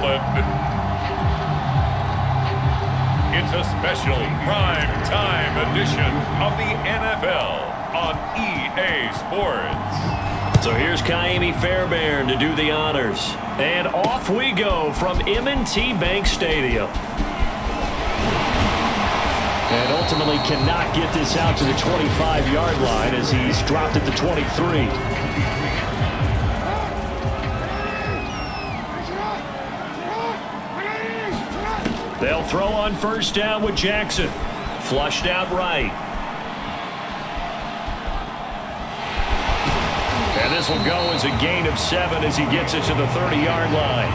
Holland. It's a special prime time edition of the NFL on EA Sports. So here's Kaimi Fairbairn to do the honors. And off we go from M&T Bank Stadium. And ultimately cannot get this out to the 25-yard line as he's dropped at the 23. They'll throw on first down with Jackson. Flushed out right. And this will go as a gain of 7 as he gets it to the 30-yard line.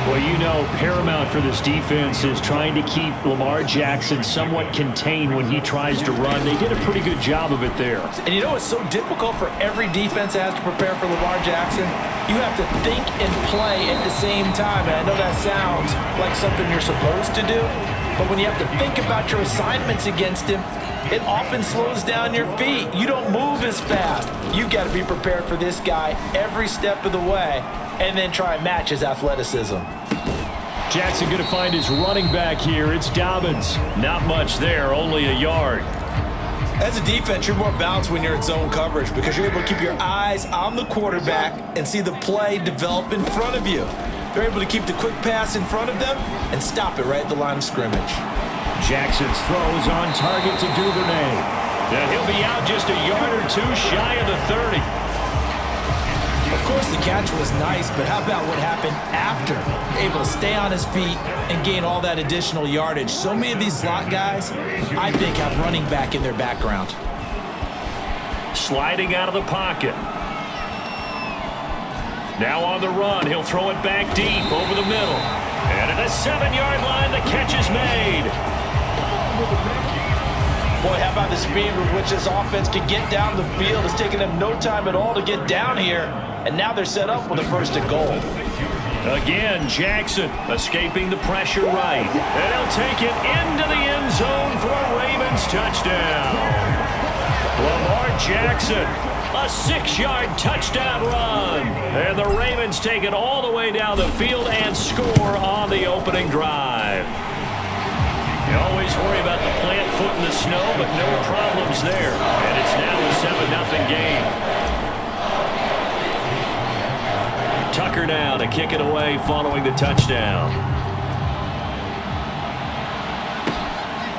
Well, you know, paramount for this defense is trying to keep Lamar Jackson somewhat contained when he tries to run. They did a pretty good job of it there. And you know it's so difficult for every defense that has to prepare for Lamar Jackson? You have to think and play at the same time. And I know that sounds like something you're supposed to do, but when you have to think about your assignments against him, it often slows down your feet. You don't move as fast. You've got to be prepared for this guy every step of the way and then try and match his athleticism. Jackson going to find his running back here. It's Dobbins. Not much there, only a yard. As a defense, you're more balanced when you're in zone coverage because you're able to keep your eyes on the quarterback and see the play develop in front of you. They're able to keep the quick pass in front of them and stop it right at the line of scrimmage. Jackson's throws on target to Duvernay. And he'll be out just a yard or two shy of the 30. Of course, the catch was nice, but how about what happened after? Able to stay on his feet and gain all that additional yardage. So many of these slot guys, I think, have running back in their background. Sliding out of the pocket. Now on the run, he'll throw it back deep over the middle. And at the 7-yard line, the catch is made. Boy, how about the speed with which this offense can get down the field? It's taken them no time at all to get down here. And now they're set up with a first and goal. Again, Jackson escaping the pressure right. And he'll take it into the end zone for a Ravens touchdown. Lamar Jackson, a 6-yard touchdown run. And the Ravens take it all the way down the field and score on the opening drive. You always worry about the plant foot in the snow, but no problems there. And it's now a 7-0 game. Tucker now to kick it away following the touchdown.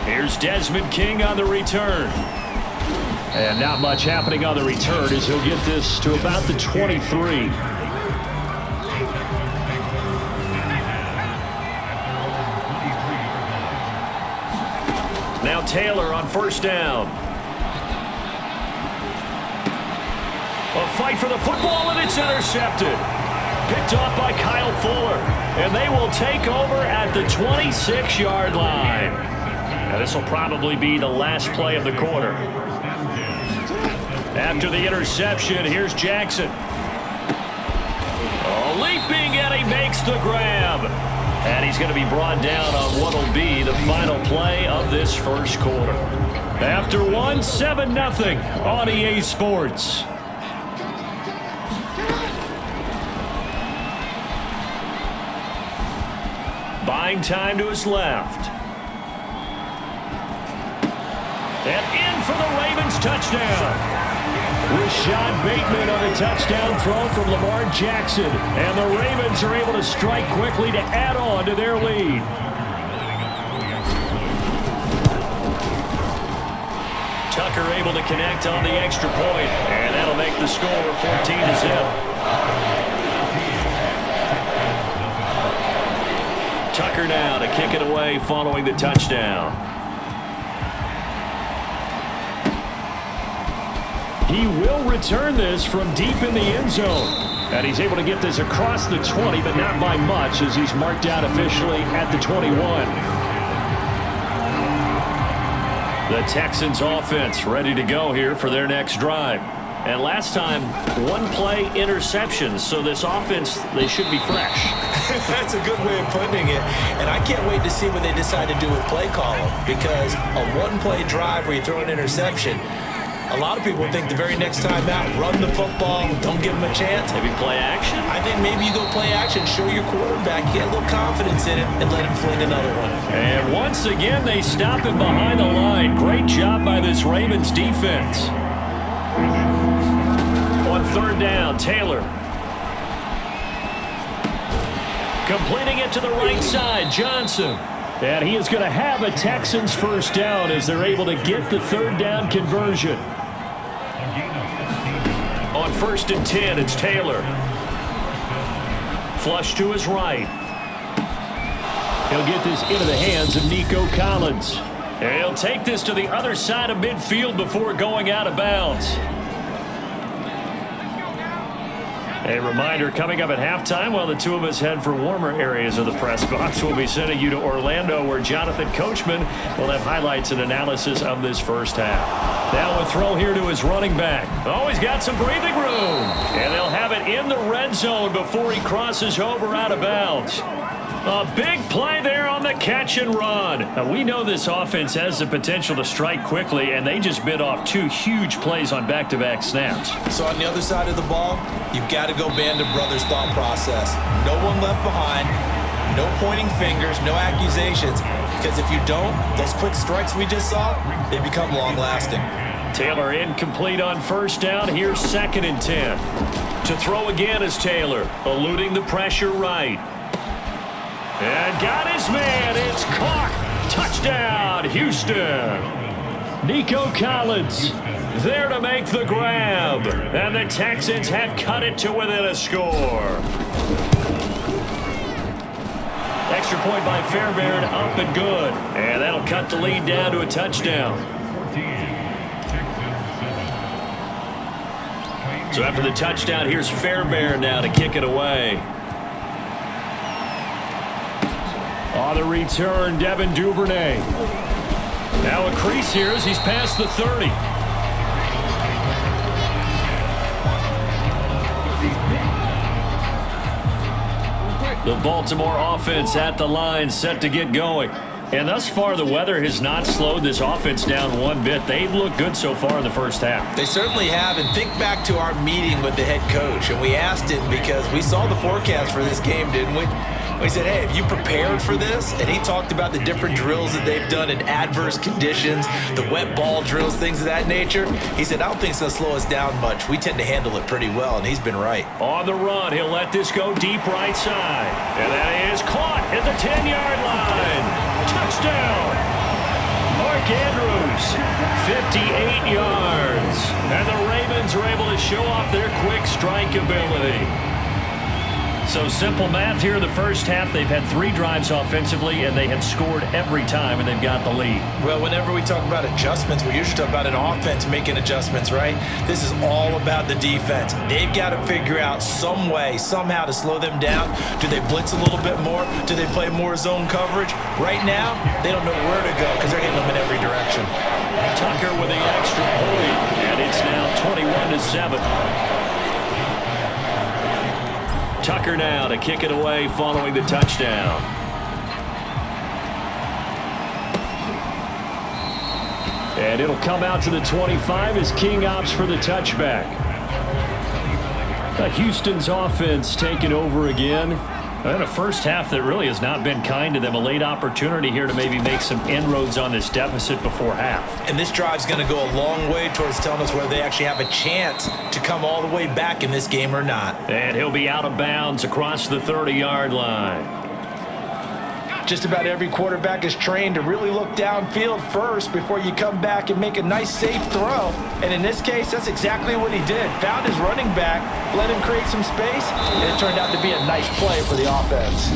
Here's Desmond King on the return. And not much happening on the return as he'll get this to about the 23. Now Taylor on first down. A fight for the football, and it's intercepted. Picked off by Kyle Fuller. And they will take over at the 26-yard line. Now this will probably be the last play of the quarter. After the interception, here's Jackson. Oh, leaping, and he makes the grab. And he's going to be brought down on what will be the final play of this first quarter. After one, 7-0 on EA Sports. Buying time to his left. And in for the Ravens touchdown. Rashad Bateman on a touchdown throw from Lamar Jackson. And the Ravens are able to strike quickly to add on to their lead. Tucker able to connect on the extra point. And that'll make the score 14-0. Tucker now to kick it away following the touchdown. He will return this from deep in the end zone. And he's able to get this across the 20, but not by much as he's marked out officially at the 21. The Texans offense ready to go here for their next drive. And last time, one-play interceptions, so this offense, they should be fresh. That's a good way of putting it. And I can't wait to see what they decide to do with play calling, because a one-play drive where you throw an interception, A lot of people think the very next time out, run the football, don't give him a chance. Maybe play action? I think maybe you go play action, show your quarterback, get a little confidence in him, and let him fling another one. And once again, they stop him behind the line. Great job by this Ravens defense. On third down, Taylor. Completing it to the right side, Johnson. And he is going to have a Texans first down as they're able to get the third down conversion. On 1st and 10, it's Taylor. Flush to his right. He'll get this into the hands of Nico Collins. And he'll take this to the other side of midfield before going out of bounds. A reminder, coming up at halftime, while the two of us head for warmer areas of the press box, we'll be sending you to Orlando, where Jonathan Coachman will have highlights and analysis of this first half. Now a throw here to his running back. Oh, he's got some breathing room. And they'll have it in the red zone before he crosses over out of bounds. A big play there on the catch and run. Now, we know this offense has the potential to strike quickly, and they just bit off 2 huge plays on back-to-back snaps. So on the other side of the ball, you've got to go Band of Brothers thought process. No one left behind, no pointing fingers, no accusations. Because if you don't, those quick strikes we just saw, they become long-lasting. Taylor incomplete on first down. Here's 2nd and 10. To throw again is Taylor, eluding the pressure right. And got his man. It's caught. Touchdown, Houston. Nico Collins there to make the grab. And the Texans have cut it to within a score. Extra point by Fairbairn, up and good. And that'll cut the lead down to a touchdown. So after the touchdown, here's Fairbairn now to kick it away. On the return, Devin Duvernay. Now a crease here as he's past the 30. The Baltimore offense at the line, set to get going. And thus far, the weather has not slowed this offense down one bit. They've looked good so far in the first half. They certainly have. And think back to our meeting with the head coach. And we asked him because we saw the forecast for this game, didn't we? We said, hey, have you prepared for this? And he talked about the different drills that they've done in adverse conditions, the wet ball drills, things of that nature. He said, I don't think it's going to slow us down much. We tend to handle it pretty well, and he's been right. On the run, he'll let this go deep right side. And that is caught at the 10-yard line. Touchdown. Mark Andrews, 58 yards. And the Ravens are able to show off their quick strike ability. So simple math here in the first half. They've had 3 drives offensively, and they have scored every time, and they've got the lead. Well, whenever we talk about adjustments, we usually talk about an offense making adjustments, right? This is all about the defense. They've got to figure out some way, somehow to slow them down. Do they blitz a little bit more? Do they play more zone coverage? Right now, they don't know where to go because they're hitting them in every direction. Tucker with the extra point, and it's now 21-7. Tucker now to kick it away following the touchdown. And it'll come out to the 25 as King opts for the touchback. Houston's offense taking over again. And a first half that really has not been kind to them. A late opportunity here to maybe make some inroads on this deficit before half. And this drive's going to go a long way towards telling us whether they actually have a chance to come all the way back in this game or not. And he'll be out of bounds across the 30-yard line. Just about every quarterback is trained to really look downfield first before you come back and make a nice, safe throw. And in this case, that's exactly what he did. Found his running back, let him create some space, and it turned out to be a nice play for the offense.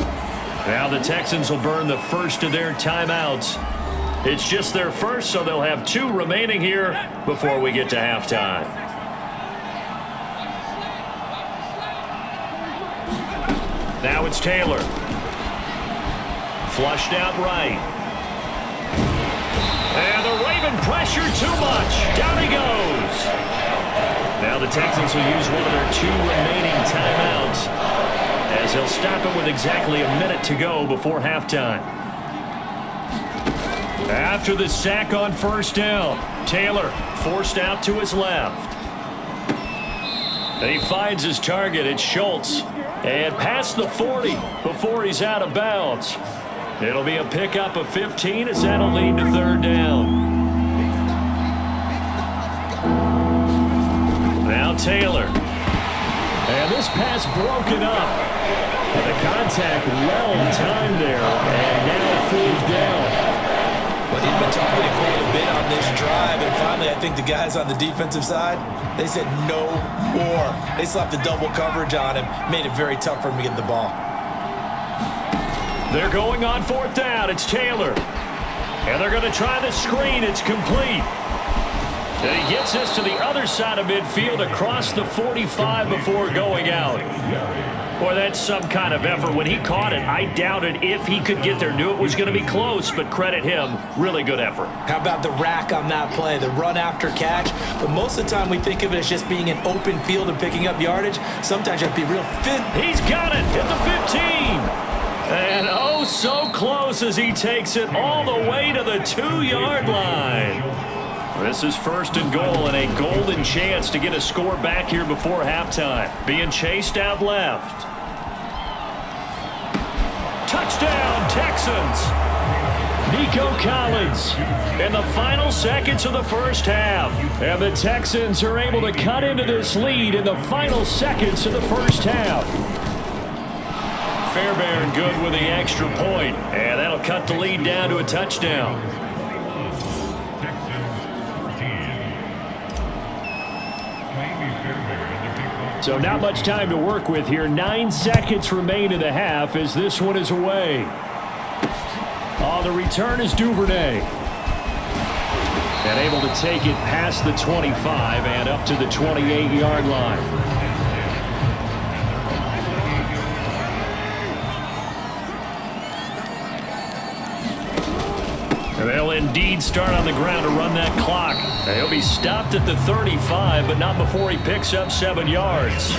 Now the Texans will burn the first of their timeouts. It's just their first, so they'll have 2 remaining here before we get to halftime. Now it's Taylor. Flushed out right. And the Raven pressure too much. Down he goes. Now the Texans will use one of their 2 remaining timeouts as they'll stop it with exactly a minute to go before halftime. After the sack on first down, Taylor forced out to his left. And he finds his target. It's Schultz. And past the 40 before he's out of bounds. It'll be a pickup of 15 as that'll lead to third down. Now Taylor. And this pass broken up. And the contact well timed there. And now fourth down. But he's been talking quite a bit on this drive, and finally I think the guys on the defensive side, they said no more. They slapped the double coverage on him, made it very tough for him to get the ball. They're going on fourth down. It's Taylor. And they're going to try the screen. It's complete. And he gets us to the other side of midfield across the 45 before going out. Boy, that's some kind of effort. When he caught it, I doubted if he could get there. Knew it was going to be close, but credit him. Really good effort. How about the rack on that play, the run after catch? But most of the time we think of it as just being an open field and picking up yardage. Sometimes you have to be real fit. He's got it at the 15. And oh, so close as he takes it all the way to the 2-yard line. This is first and goal and a golden chance to get a score back here before halftime. Being chased out left. Touchdown, Texans. Nico Collins in the final seconds of the first half. And the Texans are able to cut into this lead in the final seconds of the first half. Fairbairn good with the extra point. And that'll cut the lead down to a touchdown. So not much time to work with here. 9 seconds remain in the half as this one is away. The return is Duvernay. And able to take it past the 25 and up to the 28-yard line. They'll indeed start on the ground to run that clock. He'll be stopped at the 35, but not before he picks up 7 yards.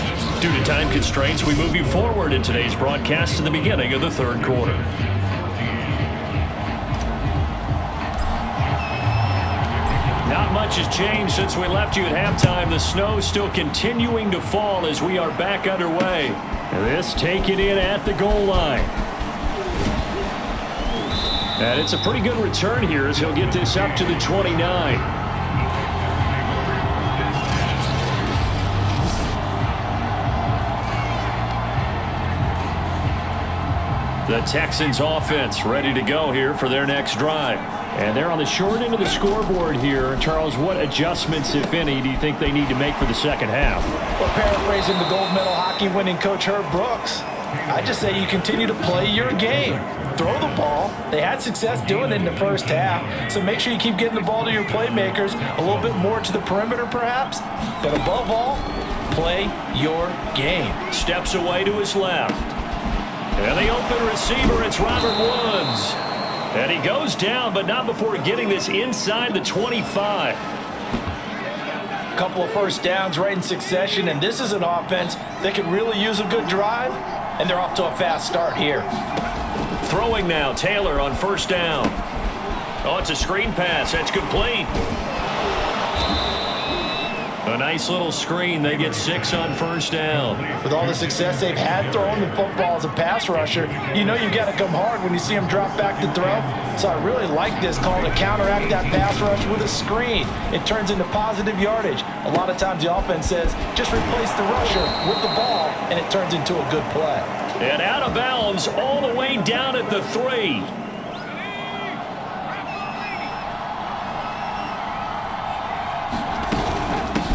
Due to time constraints, we move you forward in today's broadcast to the beginning of the third quarter. Not much has changed since we left you at halftime. The snow still continuing to fall as we are back underway. This taken in at the goal line. And it's a pretty good return here as he'll get this up to the 29. The Texans offense ready to go here for their next drive. And they're on the short end of the scoreboard here. Charles, what adjustments, if any, do you think they need to make for the second half? Well, paraphrasing the gold medal hockey winning coach Herb Brooks, I just say you continue to play your game. Throw the ball. They had success doing it in the first half, so make sure you keep getting the ball to your playmakers, a little bit more to the perimeter perhaps, but above all, play your game. Steps away to his left. And the open receiver, it's Robert Woods. And he goes down, but not before getting this inside the 25. Couple of first downs right in succession, and this is an offense that could really use a good drive, and they're off to a fast start here. Throwing now, Taylor on first down. Oh, it's a screen pass. That's complete. A nice little screen. They get 6 on first down. With all the success they've had throwing the football as a pass rusher, you know you've got to come hard when you see them drop back to throw. So I really like this call to counteract that pass rush with a screen. It turns into positive yardage. A lot of times the offense says, just replace the rusher with the ball, and it turns into a good play. And out of bounds all the way down at the 3.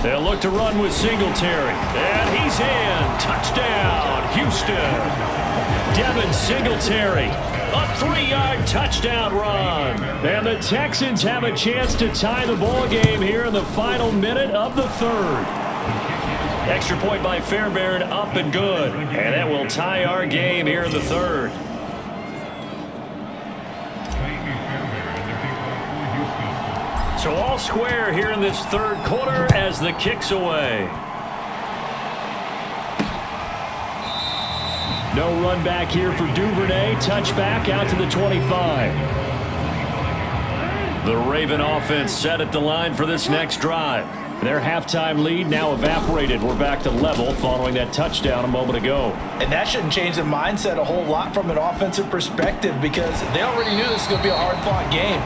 They'll look to run with Singletary. And he's in. Touchdown, Houston. Devin Singletary. A 3-yard touchdown run. And the Texans have a chance to tie the ball game here in the final minute of the third. Extra point by Fairbairn, up and good. And that will tie our game here in the third. So all square here in this third quarter as the kick's away. No run back here for Duvernay. Touchback out to the 25. The Raven offense set at the line for this next drive. Their halftime lead now evaporated. We're back to level following that touchdown a moment ago. And that shouldn't change the mindset a whole lot from an offensive perspective because they already knew this was going to be a hard-fought game.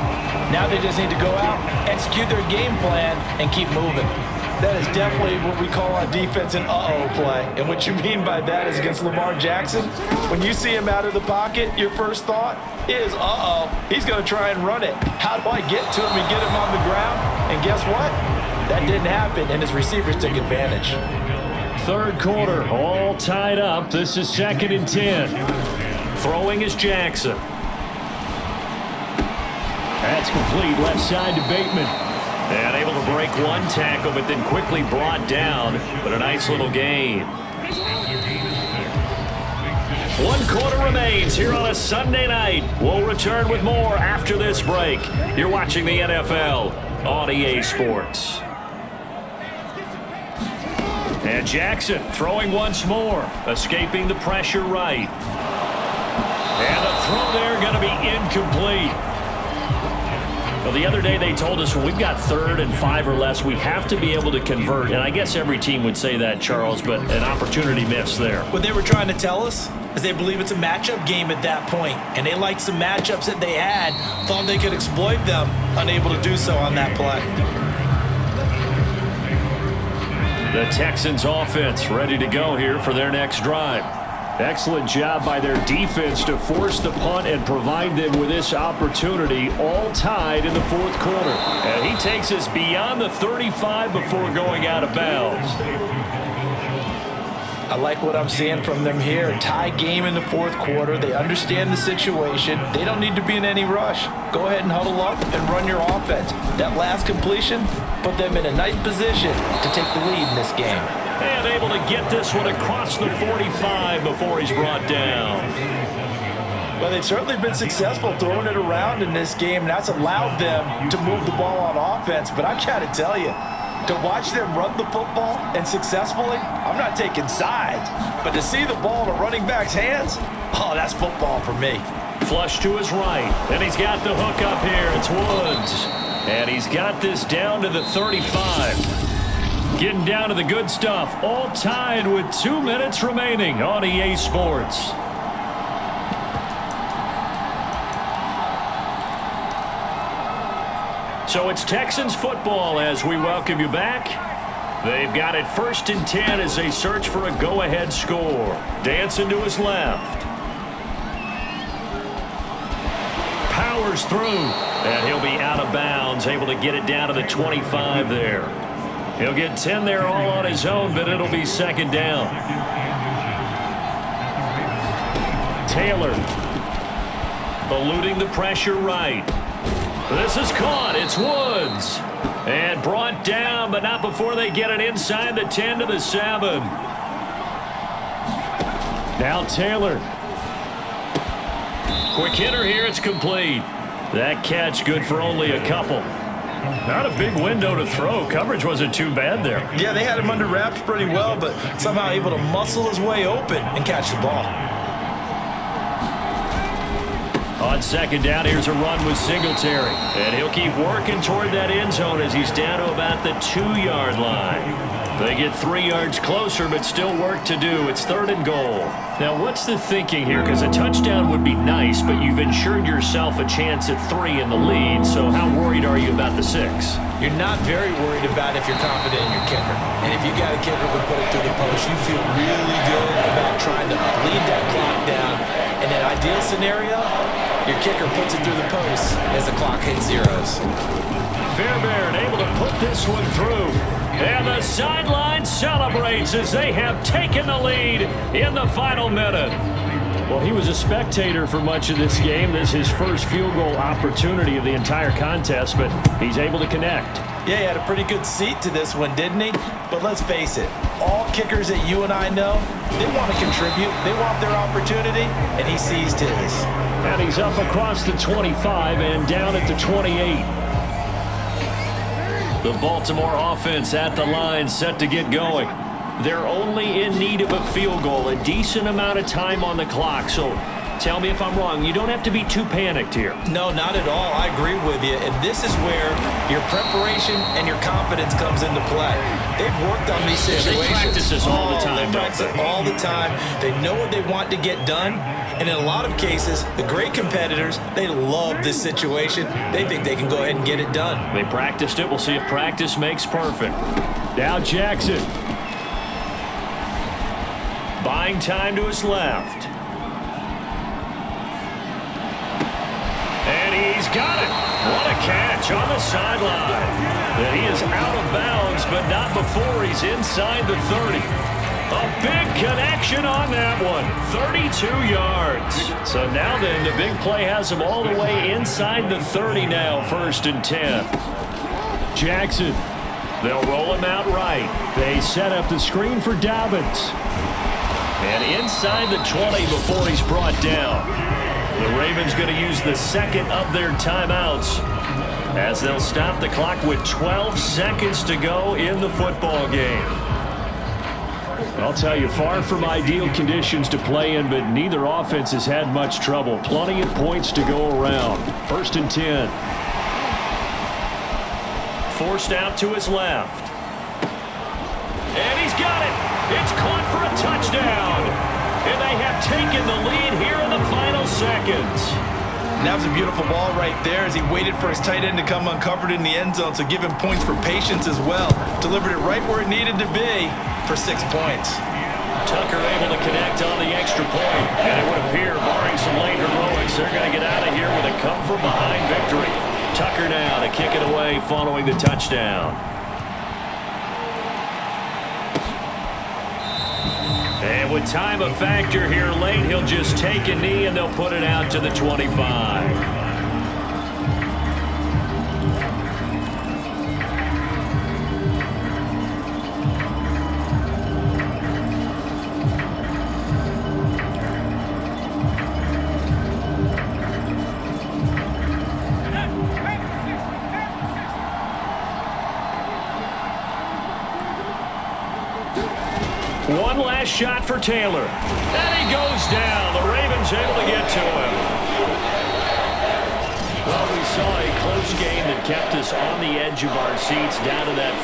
Now they just need to go out, execute their game plan, and keep moving. That is definitely what we call on defense an uh-oh play. And what you mean by that is against Lamar Jackson, when you see him out of the pocket, your first thought is, uh-oh, he's going to try and run it. How do I get to him and get him on the ground? And guess what? That didn't happen, and his receivers took advantage. Third quarter, all tied up. This is 2nd and 10. Throwing is Jackson. That's complete, left side to Bateman. And able to break one tackle, but then quickly brought down. But a nice little gain. 1 quarter remains here on a Sunday night. We'll return with more after this break. You're watching the NFL on EA Sports. And Jackson throwing once more, escaping the pressure right. And the throw there going to be incomplete. Well, the other day they told us when we've got 3rd and 5 or less, we have to be able to convert. And I guess every team would say that, Charles, but an opportunity missed there. What they were trying to tell us is they believe it's a matchup game at that point, and they liked some matchups that they had, thought they could exploit them, unable to do so on that play. The Texans offense ready to go here for their next drive. Excellent job by their defense to force the punt and provide them with this opportunity, all tied in the 4th quarter. And he takes us beyond the 35 before going out of bounds. I like what I'm seeing from them here. Tie game in the 4th quarter. They understand the situation. They don't need to be in any rush. Go ahead and huddle up and run your offense. That last completion put them in a nice position to take the lead in this game. And able to get this one across the 45 before he's brought down. Well, they've certainly been successful throwing it around in this game, and that's allowed them to move the ball on offense. But I got to tell you, to watch them run the football and successfully, I'm not taking sides, but to see the ball in a running back's hands, oh, that's football for me. Flush to his right, and he's got the hook up here. It's Woods, and he's got this down to the 35. Getting down to the good stuff, all tied with 2 minutes remaining on EA Sports. So it's Texans football as we welcome you back. They've got it 1st and 10 as they search for a go-ahead score. Dancing to his left. Powers through, and he'll be out of bounds, able to get it down to the 25 there. He'll get 10 there all on his own, but it'll be 2nd down. Taylor eluding the pressure right. This is caught. It's Woods. And brought down, but not before they get it inside the 10 to the 7. Now Taylor. Quick hitter here. It's complete. That catch good for only a couple. Not a big window to throw. Coverage wasn't too bad there. Yeah, they had him under wraps pretty well, but somehow able to muscle his way open and catch the ball. On 2nd down, here's a run with Singletary. And he'll keep working toward that end zone as he's down to about the 2-yard line. They get 3 yards closer, but still work to do. It's 3rd and goal. Now, what's the thinking here? Because a touchdown would be nice, but you've ensured yourself a chance at 3 in the lead. So how worried are you about the 6? You're not very worried about if you're confident in your kicker. And if you got a kicker who put it through the post, you feel really good about trying to bleed that clock down. In an ideal scenario, your kicker puts it through the post as the clock hits zeros. Fairbairn able to put this one through. And the sideline celebrates as they have taken the lead in the final minute. Well, he was a spectator for much of this game. This is his first field goal opportunity of the entire contest, but he's able to connect. Yeah, he had a pretty good seat to this one, didn't he? But let's face it, all kickers that you and I know, they want to contribute. They want their opportunity, and he seized his. And he's up across the 25 and down at the 28. The Baltimore offense at the line set to get going. They're only in need of a field goal, a decent amount of time on the clock, so Tell me if I'm wrong. You don't have to be too panicked here. No, not at all. I agree with you. And this is where your preparation and your confidence comes into play. They've worked on these situations. They practice this all the time. They practice it all the time. They know what they want to get done. And in a lot of cases, the great competitors, they love this situation. They think they can go ahead and get it done. They practiced it. We'll see if practice makes perfect. Now Jackson. Buying time to his left. And he's got it. What a catch on the sideline. And he is out of bounds, but not before he's inside the 30. A big connection on that one. 32 yards. So now then, the big play has him all the way inside the 30 now, 1st and 10. Jackson. They'll roll him out right. They set up the screen for Dobbins. And inside the 20 before he's brought down. The Ravens going to use the second of their timeouts as they'll stop the clock with 12 seconds to go in the football game. I'll tell you, far from ideal conditions to play in, but neither offense has had much trouble. Plenty of points to go around. 1st and 10. Forced out to his left. And he's got it. It's caught for a touchdown. And they have taken the lead here in the final seconds. And that was a beautiful ball right there as he waited for his tight end to come uncovered in the end zone, so give him points for patience as well. Delivered it right where it needed to be for 6 points. Tucker able to connect on the extra point. And it would appear, barring some late heroics, they're going to get out of here with a come-from-behind victory. Tucker now to kick it away following the touchdown. And with time a factor here late, he'll just take a knee and they'll put it out to the 25. One last shot for Taylor. And he goes down. The Ravens able to get to him. Well, we saw a close game that kept us on the edge of our seats down to that